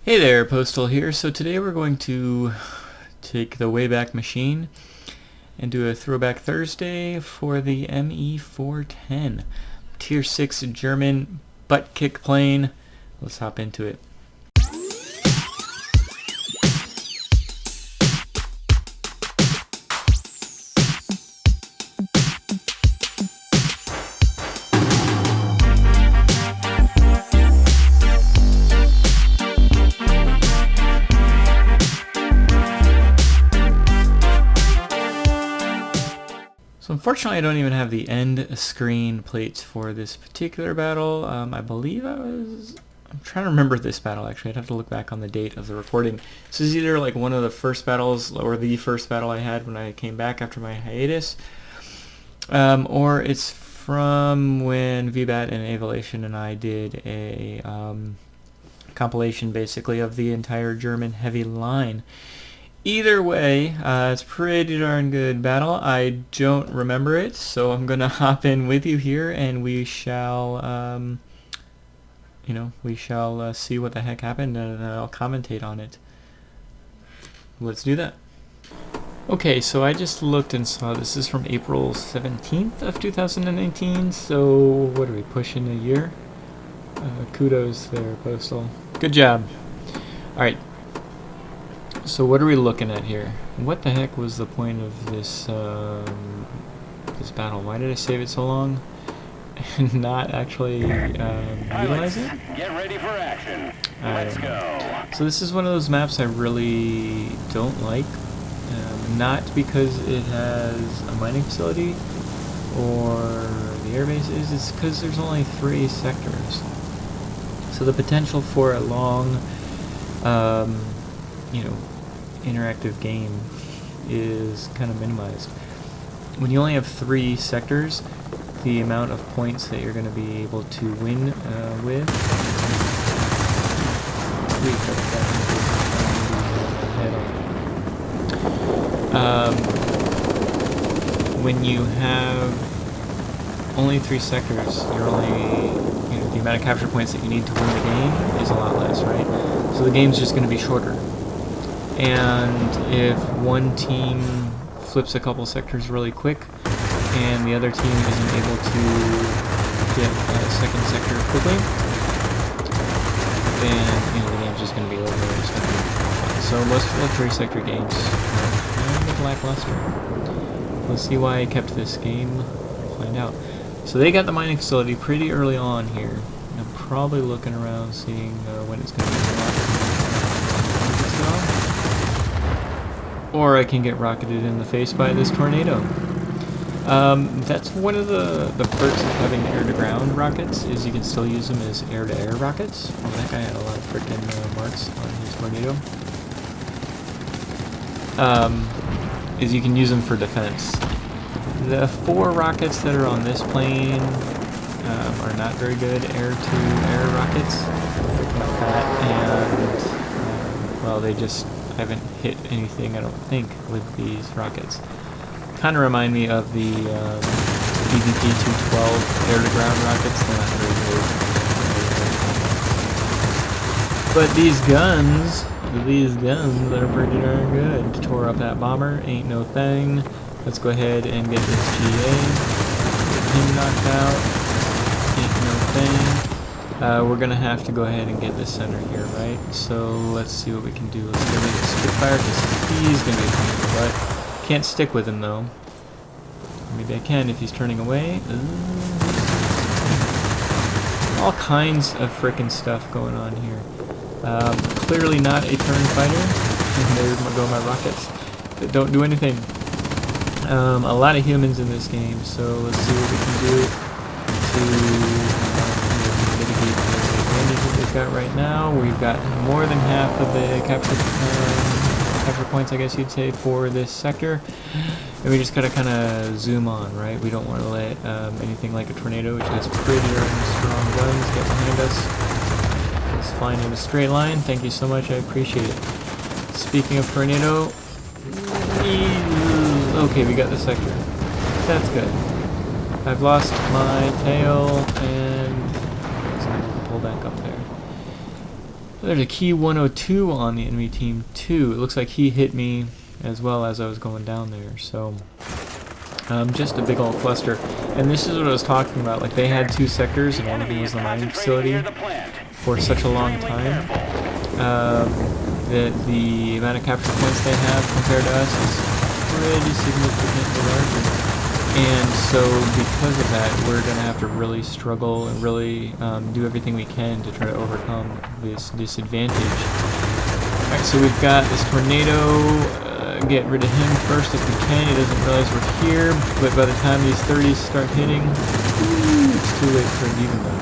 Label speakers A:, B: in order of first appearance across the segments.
A: Hey there, Postal here. So today we're going to take the Wayback Machine and do a Throwback Thursday for the ME410. Tier 6 German butt kick plane. Let's hop into it. So unfortunately I don't even have the end screen plates for this particular battle. I'm trying to remember this battle actually. I'd have to look back on the date of the recording. This is either like one of the first battles or the first battle I had when I came back after my hiatus. Or it's from when VBAT and Aviation and I did a compilation basically of the entire German heavy line. Either way, it's a pretty darn good battle. I don't remember it, so I'm gonna hop in with you here, and we shall, see what the heck happened, and I'll commentate on it. Let's do that. Okay, so I just looked and saw this is from April 17th of 2019. So what are we pushing a year? Kudos there, Postal. Good job. All right. So what are we looking at here? What the heck was the point of this this battle? Why did I save it so long and not actually utilize it?
B: Get ready for action. Let's go.
A: So this is one of those maps I really don't like. Not because it has a mining facility or the airbase is, it's because there's only 3 sectors. So the potential for a long interactive game is kind of minimized. When you only have 3 sectors, the amount of points that you're going to be able to win with when you have only 3 sectors, you're only the amount of capture points that you need to win the game is a lot less, right? So the game's just going to be shorter. And if one team flips a couple sectors really quick and the other team isn't able to get a second sector quickly, then the game's just going to be over. So most of the 3-sector games are kind of lackluster. Let's see why I kept this game. We'll find out. So they got the mining facility pretty early on here. I'm probably looking around seeing when it's going to be unlocked. Or I can get rocketed in the face by this tornado. That's one of the perks of having air-to-ground rockets, is you can still use them as air-to-air rockets. Oh, that guy had a lot of freaking marks on his tornado. Is you can use them for defense. The 4 rockets that are on this plane are not very good air-to-air rockets. They're kind of fat and, they just haven't hit anything, I don't think, with these rockets. Kind of remind me of the BVP-212 air-to-ground rockets. They're not very good. But these guns are pretty darn good. Tore up that bomber, ain't no thing. Let's go ahead and get this GA. Get him knocked out, ain't no thing. We're gonna have to go ahead and get this center here, right? So let's see what we can do. Let's go get Spitfire, because he's gonna be coming, but can't stick with him though. Maybe I can if he's turning away. All kinds of frickin' stuff going on here. Clearly not a turn fighter. And there go my rockets that don't do anything. A lot of humans in this game, so let's see what we can do to mitigate the advantage that we've got right now. We've got more than half of the capture points, I guess you'd say, for this sector. And we just gotta kind of zoom on, right? We don't want to let anything like a tornado, which has pretty darn strong guns, get behind us. It's flying in a straight line. Thank you so much, I appreciate it. Speaking of tornado, okay, we got the sector. That's good. I've lost my tail and pull back up there. There's a key 102 on the enemy team too. It looks like he hit me as well as I was going down there. So just a big old cluster. And this is what I was talking about. Like, they had 2 sectors, and one of them was the mining facility for such a long time. That the amount of capture points they have compared to us is pretty significantly larger. And so because of that, we're going to have to really struggle and really do everything we can to try to overcome this disadvantage. Alright, so we've got this tornado. Get rid of him first if we can. He doesn't realize we're here, but by the time these 30s start hitting, it's too late for an even though.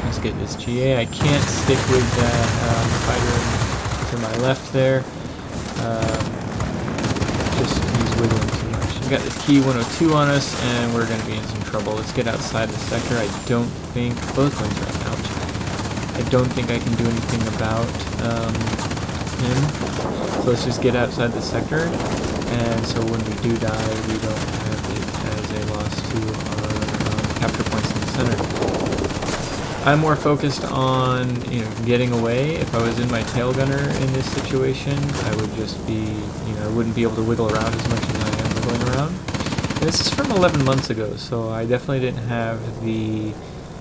A: Let's get this GA. I can't stick with that fighter to my left there. Just he's wiggling too much. We got this key 102 on us, and we're going to be in some trouble. Let's get outside the sector. I don't think both wings right now. I don't think I can do anything about him. So let's just get outside the sector, and so when we do die, we don't have it as a loss to our capture points in the center. I'm more focused on, getting away. If I was in my tail gunner in this situation, I would just be, I wouldn't be able to wiggle around as much as I am wiggling around. And this is from 11 months ago, so I definitely didn't have the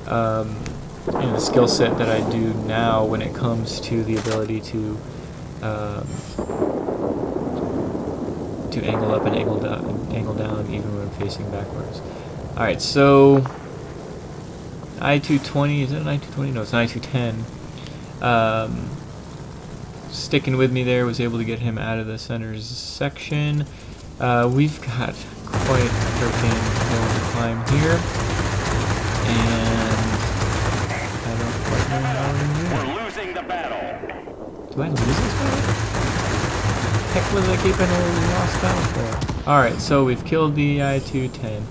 A: the skill set that I do now when it comes to the ability to angle up and angle down even when facing backwards. Alright, so I-220, is it an I-220? No, it's an I-210. Sticking with me there, was able to get him out of the center section. We've got quite a freaking hill to climb here, and I don't quite know how we're going to do it.
B: We're losing the battle.
A: Do I lose this battle? Heck was I keeping a lost battle for? Alright, so we've killed the I-210.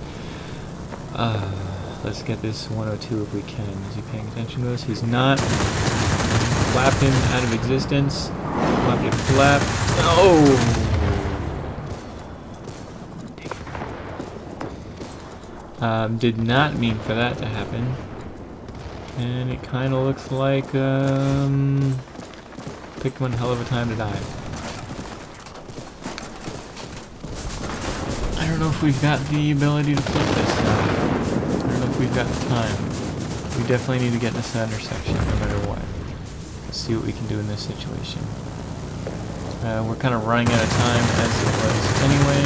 A: Let's get this 102 if we can. Is he paying attention to us? He's not. Flap him out of existence. Flap. Oh! Did not mean for that to happen. And it kind of looks like, picked one hell of a time to die. I don't know if we've got the ability to flip this now. I don't know if we've got the time. We definitely need to get in the center section no matter what. Let's see what we can do in this situation. We're kind of running out of time as it was anyway.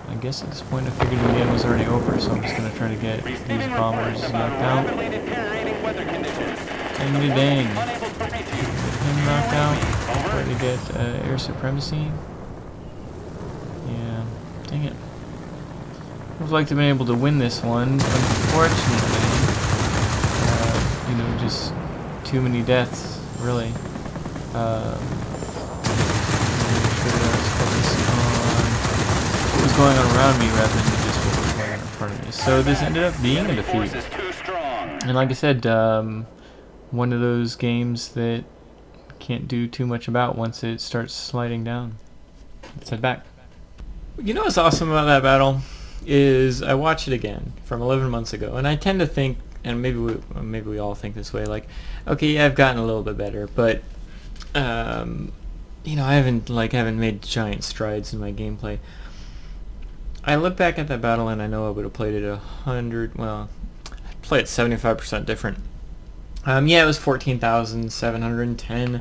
A: I guess at this point I figured the game was already over, so I'm just going to try to get these bombers knocked out. Dang. Get him knocked out. Try to get air supremacy. Yeah, dang it. Would have liked to have been able to win this one. Unfortunately, just too many deaths, really. Make sure that I was focused on what was going on around me rather than just what was going on in front of me. So this ended up being a defeat. And like I said, one of those games that can't do too much about once it starts sliding down. Let's head back. You know what's awesome about that battle is I watch it again from 11 months ago, and I tend to think, and maybe we all think this way, like, okay, yeah, I've gotten a little bit better, but I haven't made giant strides in my gameplay. I look back at that battle and I know I would have played it 100. Well, I played it 75% different. Yeah, it was 14,710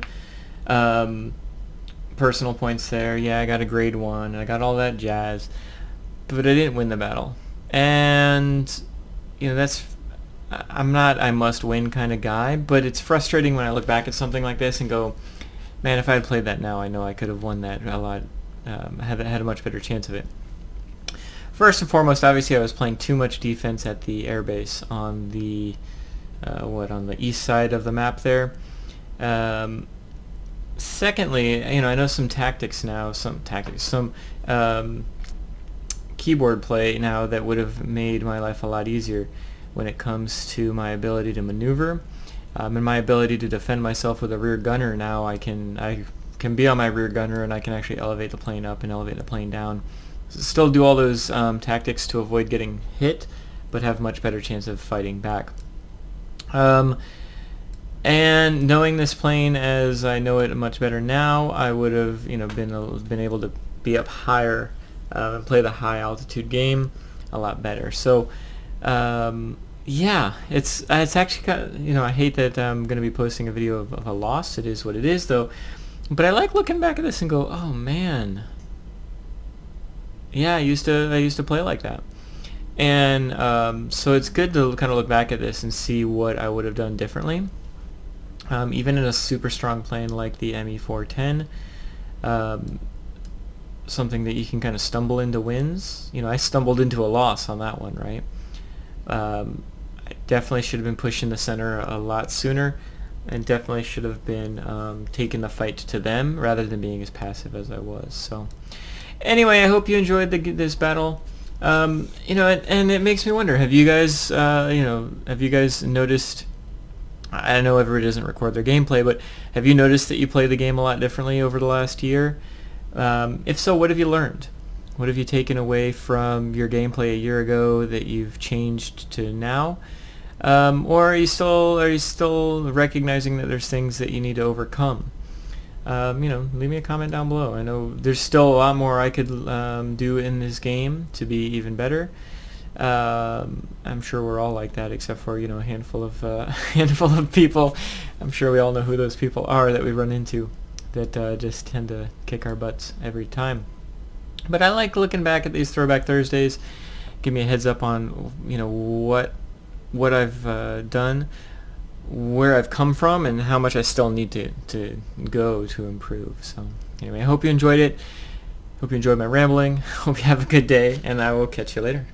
A: personal points there. Yeah, I got a grade 1. I got all that jazz, but I didn't win the battle. And I'm not a must-win kind of guy, but it's frustrating when I look back at something like this and go, man, if I had played that now, I know I could have won that a lot, had a much better chance of it. First and foremost, obviously, I was playing too much defense at the airbase on the on the east side of the map there. Secondly, I know some tactics now, some keyboard play now that would have made my life a lot easier when it comes to my ability to maneuver and my ability to defend myself with a rear gunner. Now I can be on my rear gunner and I can actually elevate the plane up and elevate the plane down. Still do all those tactics to avoid getting hit, but have much better chance of fighting back. And knowing this plane as I know it much better now, I would have, been able to be up higher and play the high altitude game a lot better. So, yeah, it's actually kind of, I hate that I'm going to be posting a video of a loss. It is what it is, though. But I like looking back at this and go, oh man, yeah, I used to play like that. And so it's good to kind of look back at this and see what I would have done differently. Even in a super strong plane like the ME410, something that you can kind of stumble into wins. I stumbled into a loss on that one, right? I definitely should have been pushing the center a lot sooner, and definitely should have been taking the fight to them rather than being as passive as I was. So anyway, I hope you enjoyed this battle. And it makes me wonder, have you guys noticed, I know everybody doesn't record their gameplay, but have you noticed that you play the game a lot differently over the last year? If so, what have you learned? What have you taken away from your gameplay a year ago that you've changed to now? Or are you still recognizing that there's things that you need to overcome? Leave me a comment down below. I know there's still a lot more I could do in this game to be even better. I'm sure we're all like that, except for a handful of people. I'm sure we all know who those people are that we run into that just tend to kick our butts every time. But I like looking back at these Throwback Thursdays. Give me a heads up on what I've done, where I've come from, and how much I still need to go to improve. So anyway, I hope you enjoyed it. Hope you enjoyed my rambling. Hope you have a good day, and I will catch you later.